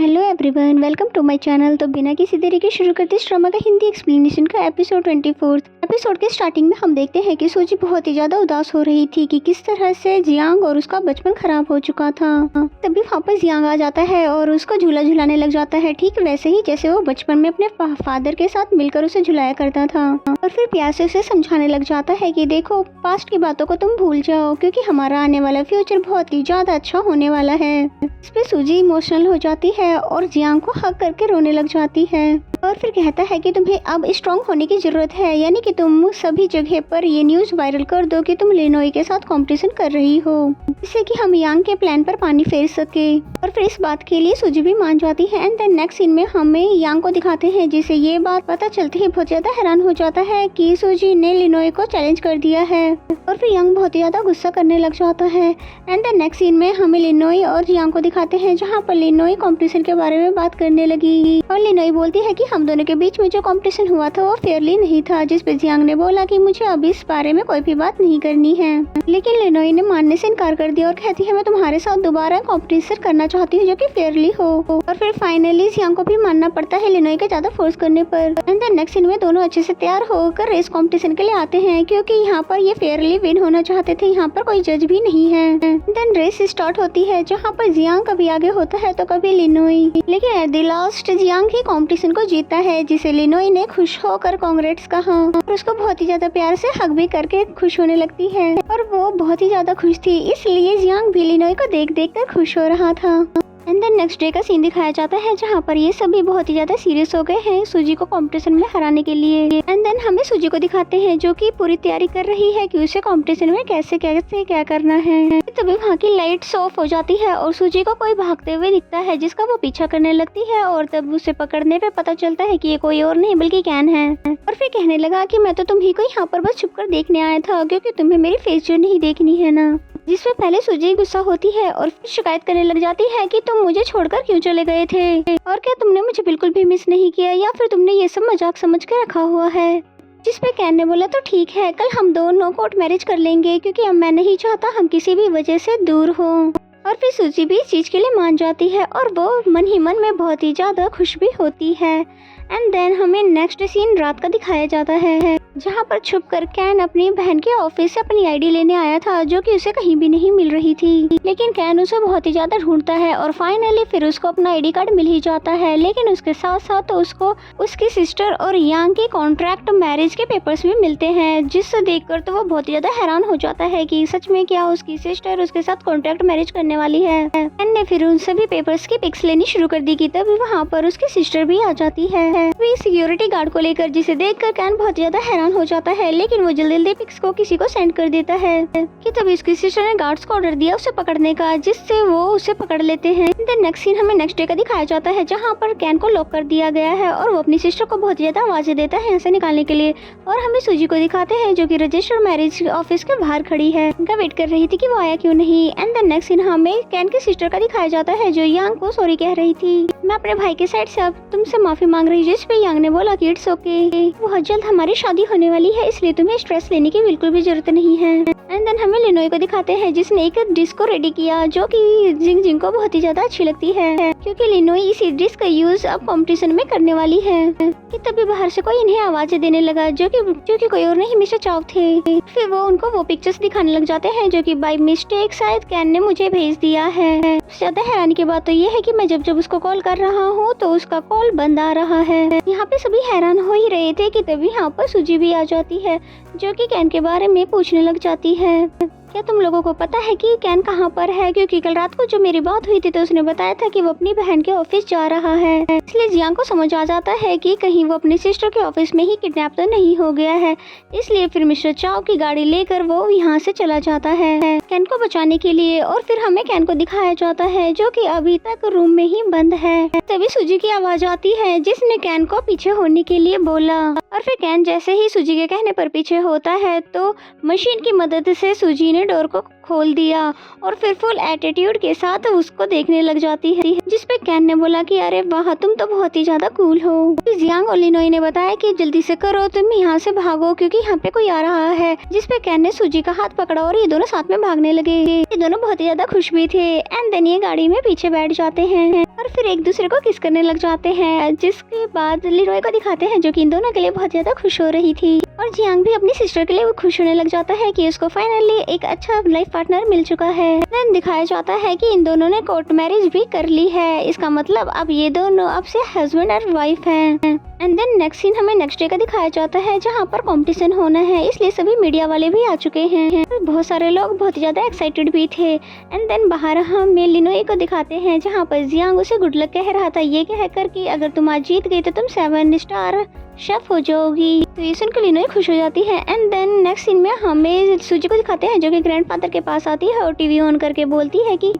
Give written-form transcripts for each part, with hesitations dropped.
Hello everyone, welcome to my channel. तो बिना किसी देरी के शुरू करते इस ड्रामा का हिंदी एक्सप्लेनेशन का एपिसोड 24। एपिसोड के स्टार्टिंग में हम देखते हैं कि सूजी बहुत ही ज्यादा उदास हो रही थी कि किस तरह से जियांग और उसका बचपन खराब हो चुका था। तभी वापस जियांग आ जाता है और उसको झूला झुलाने लग जाता है, ठीक वैसे ही जैसे वो बचपन में अपने फादर के साथ मिलकर उसे झुलाया करता था। और फिर प्यार से उसे समझाने लग जाता है कि देखो, पास्ट की बातों को तुम भूल जाओ क्योंकि हमारा आने वाला फ्यूचर बहुत ही ज्यादा अच्छा होने वाला है। इस पे सूजी इमोशनल हो जाती है और जियांग को हग करके रोने लग जाती है और फिर कहता है कि तुम्हें अब स्ट्रॉन्ग होने की जरूरत है, यानी कि तुम सभी जगह पर ये न्यूज़ वायरल कर दो कि तुम लिनोई के साथ कंपटीशन कर रही हो, जिससे कि हम यांग के प्लान पर पानी फेर सके। और फिर इस बात के लिए सूजी भी मान जाती है। एंड देन नेक्स्ट सीन में हमें यांग को दिखाते हैं, जिसे ये बात पता चलती है बहुत ज्यादा हैरान हो जाता है कि सूजी ने लिनोई को चैलेंज कर दिया है। और फिर यांग बहुत ही ज्यादा गुस्सा करने लग जाता है। एंड देन नेक्स्ट सीन में हमें लिनोई और जियांग को दिखाते हैं, जहाँ पर लिनोई कंपटीशन के बारे में बात करने लगी और लिनोई बोलती है कि हम दोनों के बीच में जो कंपटीशन हुआ था वो फेयरली नहीं था, जिस पे जियांग ने बोला कि मुझे अब इस बारे में कोई भी बात नहीं करनी है। लेकिन लिनोई ने मानने से इनकार कर दिया और कहती है मैं तुम्हारे साथ दोबारा कंपटीशन करना चाहती हूँ जो कि फेयरली हो। और फिर फाइनली जियांग को भी मानना पड़ता है लिनोई के ज्यादा फोर्स करने पर। एंड देन नेक्स्ट सीन में दोनों अच्छे से तैयार होकर रेस कंपटीशन के लिए आते हैं, क्योंकि यहाँ पर ये फेयरली विन होना चाहते थे। यहाँ पर कोई जज भी नहीं है। देन रेस स्टार्ट होती है, जहाँ पर जियांग कभी आगे होता है तो कभी लिनोई, लेकिन at the last Jiang he competition को जीता है, जिसे लिनोई ने खुश होकर कांग्रेट्स कहा और उसको बहुत ही ज्यादा प्यार से हग भी करके खुश होने लगती है। और वो बहुत ही ज्यादा खुश थी, इसलिए जियांग भी लिनोई को देख देख कर खुश हो रहा था। एंड देन नेक्स्ट डे का सीन दिखाया जाता है, जहाँ पर ये सभी बहुत ही ज्यादा सीरियस हो गए हैं सूजी को कंपटीशन में हराने के लिए। एंड देन हमें सूजी को दिखाते हैं जो कि पूरी तैयारी कर रही है कि उसे कंपटीशन में कैसे कैसे क्या करना है। तभी वहाँ की लाइट्स ऑफ हो जाती है और सूजी को कोई भागते हुए दिखता है, जिसका वो पीछा करने लगती है। और तब उसे पकड़ने पे पता चलता है कि ये कोई और नहीं बल्कि कैन है। और फिर कहने लगा कि मैं तो तुम्ही को यहाँ पर बस छुप कर देखने आया था, क्योंकि तुम्हें मेरी फेस जो नहीं देखनी है ना। जिसमें पहले सूजी गुस्सा होती है और फिर शिकायत करने लग जाती है कि तुम मुझे छोड़कर क्यों चले गए थे, और क्या तुमने मुझे बिल्कुल भी मिस नहीं किया, या फिर तुमने ये सब मजाक समझ के रखा हुआ है। जिसपे कैन ने बोला तो ठीक है, कल हम दोनों कोर्ट मैरिज कर लेंगे, क्योंकि अब मैं नहीं चाहता हम किसी भी वजह से दूर हो। और फिर सूजी भी इस चीज के लिए मान जाती है और वो मन ही मन में बहुत ही ज्यादा खुश भी होती है। एंड देन हमें नेक्स्ट सीन रात का दिखाया जाता है, जहाँ पर छुपकर कैन अपनी बहन के ऑफिस से अपनी आईडी लेने आया था, जो कि उसे कहीं भी नहीं मिल रही थी। लेकिन कैन उसे बहुत ही ज्यादा ढूंढता है और फाइनली फिर उसको अपना आईडी कार्ड मिल ही जाता है। लेकिन उसके साथ साथ तो उसको उसकी सिस्टर और यांग के कॉन्ट्रैक्ट मैरिज के पेपर्स भी मिलते हैं, जिससे देखकर तो वो बहुत ही ज्यादा हैरान हो जाता है कि सच में क्या उसकी सिस्टर उसके साथ कॉन्ट्रैक्ट मैरिज करने वाली है। कैन ने फिर उन सभी पेपर्स की पिक्स लेनी शुरू कर दी कि तभी वहाँ पर उसकी सिस्टर भी आ जाती है सिक्योरिटी गार्ड को लेकर, जिसे देखकर कैन बहुत ज्यादा हैरान हो जाता है। लेकिन वो जल्दी जल्दी पिक्स को किसी को सेंड कर देता है कि तभी उसकी सिस्टर ने गार्ड्स को ऑर्डर दिया उसे पकड़ने का, जिससे वो उसे पकड़ लेते हैं। नेक्स्ट सीन हमें नेक्स्ट डे का दिखाया जाता है, जहाँ पर कैन को लॉक कर दिया गया है और वो अपनी सिस्टर को बहुत ज्यादा आवाजें देता है यहाँ से निकालने के लिए। और हमें सूजी को दिखाते हैं जो कि रजिस्टर मैरिज ऑफिस के बाहर खड़ी है, उनका वेट कर रही थी कि वो आया क्यों नहीं। एंड देन नेक्स्ट सीन हमें कैन की सिस्टर का दिखाया जाता है, जो यांग को सॉरी कह रही थी, मैं अपने भाई के साइड से अब तुमसे माफी मांग रही हूँ। जिस पे यांग ने बोला कि इट्स ओके, बहुत जल्द हमारी शादी होने वाली है, इसलिए तुम्हें स्ट्रेस लेने की बिल्कुल भी जरूरत नहीं है। एंड देन हमें लिनोई को दिखाते हैं, जिसने एक डिश को रेडी किया जो कि जिंग जिंग को बहुत ही ज्यादा अच्छी लगती है, क्योंकि लिनोई इस डिश का यूज अब कंपटीशन में करने वाली है। कि तभी बाहर से कोई इन्हें आवाजें देने लगा, जो कि कोई और नहीं मिस्टर चाव थे। फिर वो उनको वो पिक्चर्स दिखाने लग जाते हैं, जो कि बाय मिस्टेक शायद कैन ने मुझे भेज दिया है। ज्यादा हैरानी की बात तो ये है कि मैं जब उसको कॉल कर रहा हूँ तो उसका कॉल बंद आ रहा है। यहाँ पे सभी हैरान हो ही रहे थे कि तभी यहाँ पर सूजी भी आ जाती है, जो कि कैन के बारे में पूछने लग जाती है। क्या तुम लोगों को पता है कि कैन कहाँ पर है, क्योंकि कल रात को जो मेरी बात हुई थी तो उसने बताया था कि वो अपनी बहन के ऑफिस जा रहा है। इसलिए जियांग को समझ आ जाता है कि कहीं वो अपनी सिस्टर के ऑफिस में ही किडनैप तो नहीं हो गया है। इसलिए फिर मिस्टर चाव की गाड़ी लेकर वो यहाँ से चला जाता है कैन को बचाने के लिए। और फिर हमें कैन को दिखाया जाता है, जो कि अभी तक रूम में ही बंद है। तभी सूजी की आवाज आती है, जिसने कैन को पीछे होने के लिए बोला। और फिर कैन जैसे ही सूजी के कहने पर पीछे होता है तो मशीन की मदद से सूजी ने डोर को खोल दिया और फिर फुल एटीट्यूड के साथ उसको देखने लग जाती है, जिसपे कैन ने बोला कि अरे वाह, तुम तो बहुत ही ज्यादा कूल हो। जियांग और लिनोई ने बताया कि जल्दी से करो, तुम यहाँ से भागो क्योंकि यहाँ पे कोई आ रहा है। जिसपे कैन ने सूजी का हाथ पकड़ा और ये दोनों साथ में भागने लगे। ये दोनों बहुत ही ज्यादा खुश भी थे। एंड देन ये गाड़ी में पीछे बैठ जाते हैं और फिर एक दूसरे को किस करने लग जाते हैं। जिसके बाद लिनोई को दिखाते हैं जो कि इन दोनों के लिए बहुत ज्यादा खुश हो रही थी। और जियांग भी अपनी सिस्टर के लिए वो खुश होने लग जाता है कि उसको फाइनली एक अच्छा लाइफ पार्टनर मिल चुका है। देन दिखाया जाता है कि इन दोनों ने कोर्ट मैरिज भी कर ली है। इसका मतलब अब ये दोनों अब से हस्बैंड और वाइफ हैं। एंड देन नेक्स्ट सीन हमें नेक्स्ट डे का दिखाया जाता है जहाँ पर कंपटीशन होना है, इसलिए सभी मीडिया वाले भी आ चुके हैं। बहुत सारे लोग बहुत ज्यादा एक्साइटेड भी थे। एंड देन बाहर हमें लिनोई को दिखाते हैं जहाँ पर जियांग उसे गुड लक कह रहा था, ये कहकर कि अगर तुम आज जीत गई तो तुम 7 स्टार शेफ हो जाओगी। तो ये सुनकर लिनोई खुश हो जाती है। एंड देन नेक्स्ट सीन में हमें सूजी को दिखाते हैं जो कि ग्रैंडफादर के पास आती है और टीवी ऑन करके बोलती है कि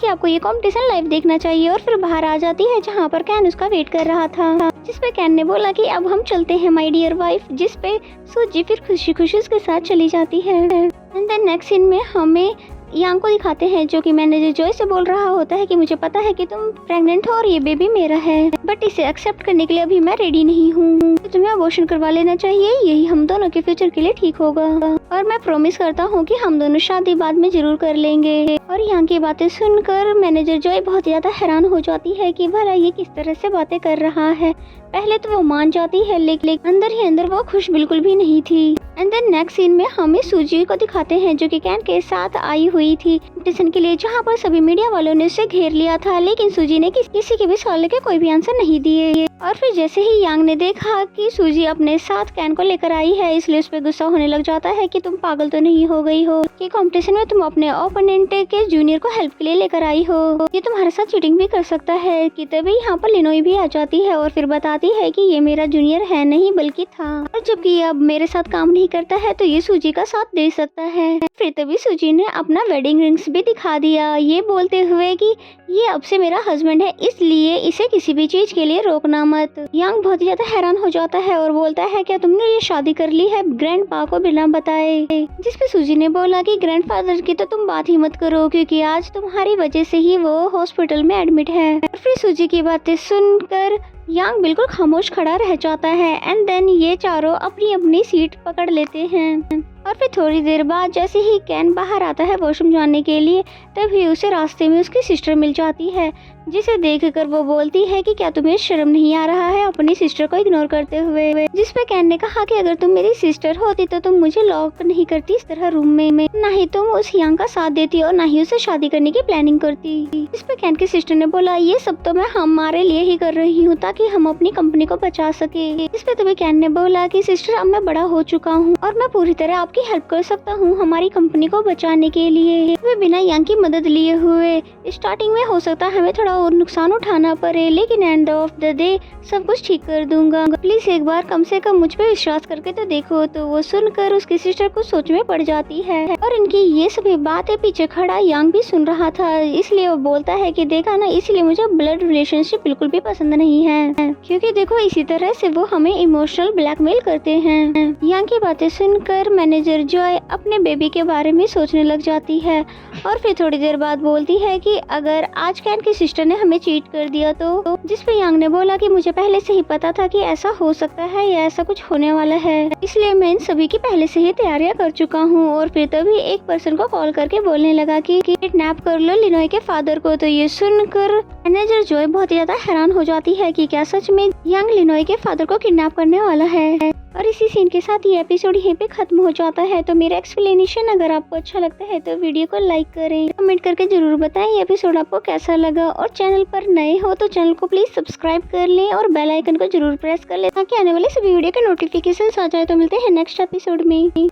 आपको ये कंपटीशन लाइव देखना चाहिए। और फिर बाहर आ जाती है जहाँ पर कैन उसका वेट कर रहा था। जिसपे कैन ने बोला कि अब हम चलते हैं माय डियर वाइफ। जिसपे सूजी फिर खुशी खुशी उसके साथ चली जाती है। एंड देन नेक्स्ट सीन में हमें यांग को दिखाते हैं जो कि मैनेजर जॉय से बोल रहा होता है कि मुझे पता है कि तुम प्रेग्नेंट हो और ये बेबी मेरा है, बट इसे एक्सेप्ट करने के लिए अभी मैं रेडी नहीं हूँ। तो तुम्हें अबॉर्शन करवा लेना चाहिए, यही हम दोनों के फ्यूचर के लिए ठीक होगा। और मैं प्रॉमिस करता हूँ कि हम दोनों शादी बाद में जरूर कर लेंगे। और यांग की बातें सुनकर मैनेजर जॉय बहुत ज्यादा हैरान हो जाती है कि भला ये किस तरह से बातें कर रहा है। पहले तो वो मान जाती है लेकिन अंदर ही अंदर वो खुश बिल्कुल भी नहीं थी। एंड देन नेक्स्ट सीन में हमें सूजी को दिखाते हैं जो कि कैन के साथ आई हुई थी कंपटीशन के लिए, जहाँ पर सभी मीडिया वालों ने उसे घेर लिया था। लेकिन सूजी ने किसी के भी सवाल के कोई भी आंसर नहीं दिए। और फिर जैसे ही यांग ने देखा कि सूजी अपने साथ कैन को लेकर आई है, इसलिए उस पर गुस्सा होने लग जाता है कि तुम पागल तो नहीं हो गई हो कि कंपटीशन में तुम अपने ओपोनेंट के जूनियर को हेल्प के लिए लेकर आई हो, ये तुम्हारे साथ चीटिंग भी कर सकता है। कि तभी यहाँ पर लिनोई भी आ जाती है और फिर बताती है कि ये मेरा जूनियर है नहीं बल्कि था, और जबकि अब मेरे साथ काम नहीं करता है तो ये सूजी का साथ दे सकता है। फिर तभी सूजी ने अपना वेडिंग रिंग्स भी दिखा दिया, ये बोलते हुए कि ये अब से मेरा हस्बैंड है, इसलिए इसे किसी भी चीज के लिए रोकना मत। यांग बहुत ज्यादा हैरान हो जाता है और बोलता है क्या तुमने ये शादी कर ली है ग्रैंडपा को बिना बताए। जिसपे सूजी ने बोला कि ग्रैंडफादर की तो तुम बात ही मत करो क्योंकि आज तुम्हारी वजह से ही वो हॉस्पिटल में एडमिट है। और फिर सूजी की बातें सुनकर यांग बिल्कुल खामोश खड़ा रह जाता है। एंड देन ये चारों अपनी अपनी सीट पकड़ लेते हैं। और फिर थोड़ी देर बाद जैसे ही कैन बाहर आता है वॉशरूम जाने के लिए, तभी उसे रास्ते में उसकी सिस्टर मिल जाती है, जिसे देखकर वो बोलती है कि क्या तुम्हें शर्म नहीं आ रहा है अपनी सिस्टर को इग्नोर करते हुए। जिसपे कैन ने कहा कि अगर तुम मेरी सिस्टर होती तो तुम मुझे लॉक नहीं करती इस तरह रूम में, ना ही तुम उस यांग का साथ देती और ना ही उसे शादी करने की प्लानिंग करती। जिसपे कैन की सिस्टर ने बोला ये सब तो मैं हमारे लिए ही कर रही हूँ ताकि हम अपनी कंपनी को बचा सके। जिसपे तभी कैन ने बोला कि सिस्टर अब मैं बड़ा हो चुका हूँ और मैं पूरी तरह आपकी हेल्प कर सकता हूँ हमारी कंपनी को बचाने के लिए। वे बिना यांग की मदद लिए हुए स्टार्टिंग में हो सकता है हमें थोड़ा और नुकसान उठाना पड़े, लेकिन एंड ऑफ द डे सब कुछ ठीक कर दूंगा, प्लीज एक बार कम से कम मुझ पे विश्वास करके तो देखो। तो वो सुनकर उसकी सिस्टर कुछ सोच में पड़ जाती है और इनकी ये सभी बातें पीछे खड़ा यांग भी सुन रहा था, इसलिए वो बोलता है कि देखा ना, इसलिए मुझे ब्लड रिलेशनशिप बिल्कुल भी पसंद नहीं है, क्योंकि देखो इसी तरह से वो हमें इमोशनल ब्लैकमेल करते हैं। यांग की बातें सुनकर मैनेजर जॉय अपने बेबी के बारे में सोचने लग जाती है और फिर थोड़ी देर बाद बोलती है कि अगर आज कैन की सिस्टर ने हमें चीट कर दिया तो। जिसपे यांग ने बोला कि मुझे पहले से ही पता था कि ऐसा हो सकता है या ऐसा कुछ होने वाला है, इसलिए मैं इन सभी की पहले से ही तैयारियां कर चुका हूँ। और फिर तभी एक पर्सन को कॉल करके बोलने लगा कि किडनैप कर लो लिनोई के फादर को। तो ये सुनकर मैनेजर जॉय बहुत ज्यादा हैरान हो जाती है कि क्या सच में यांग लिनोई के फादर को किडनैप करने वाला है। और इसी सीन के साथ ये एपिसोड यहीं पे खत्म हो जाता है। तो मेरा एक्सप्लेनेशन अगर आपको अच्छा लगता है तो वीडियो को लाइक करें, कमेंट करके जरूर बताएं ये एपिसोड आपको कैसा लगा। और चैनल पर नए हो तो चैनल को प्लीज सब्सक्राइब कर लें और बेल आइकन को जरूर प्रेस कर लें ताकि आने वाले सभी वीडियो के नोटिफिकेशन आ जाए। तो मिलते हैं नेक्स्ट एपिसोड में।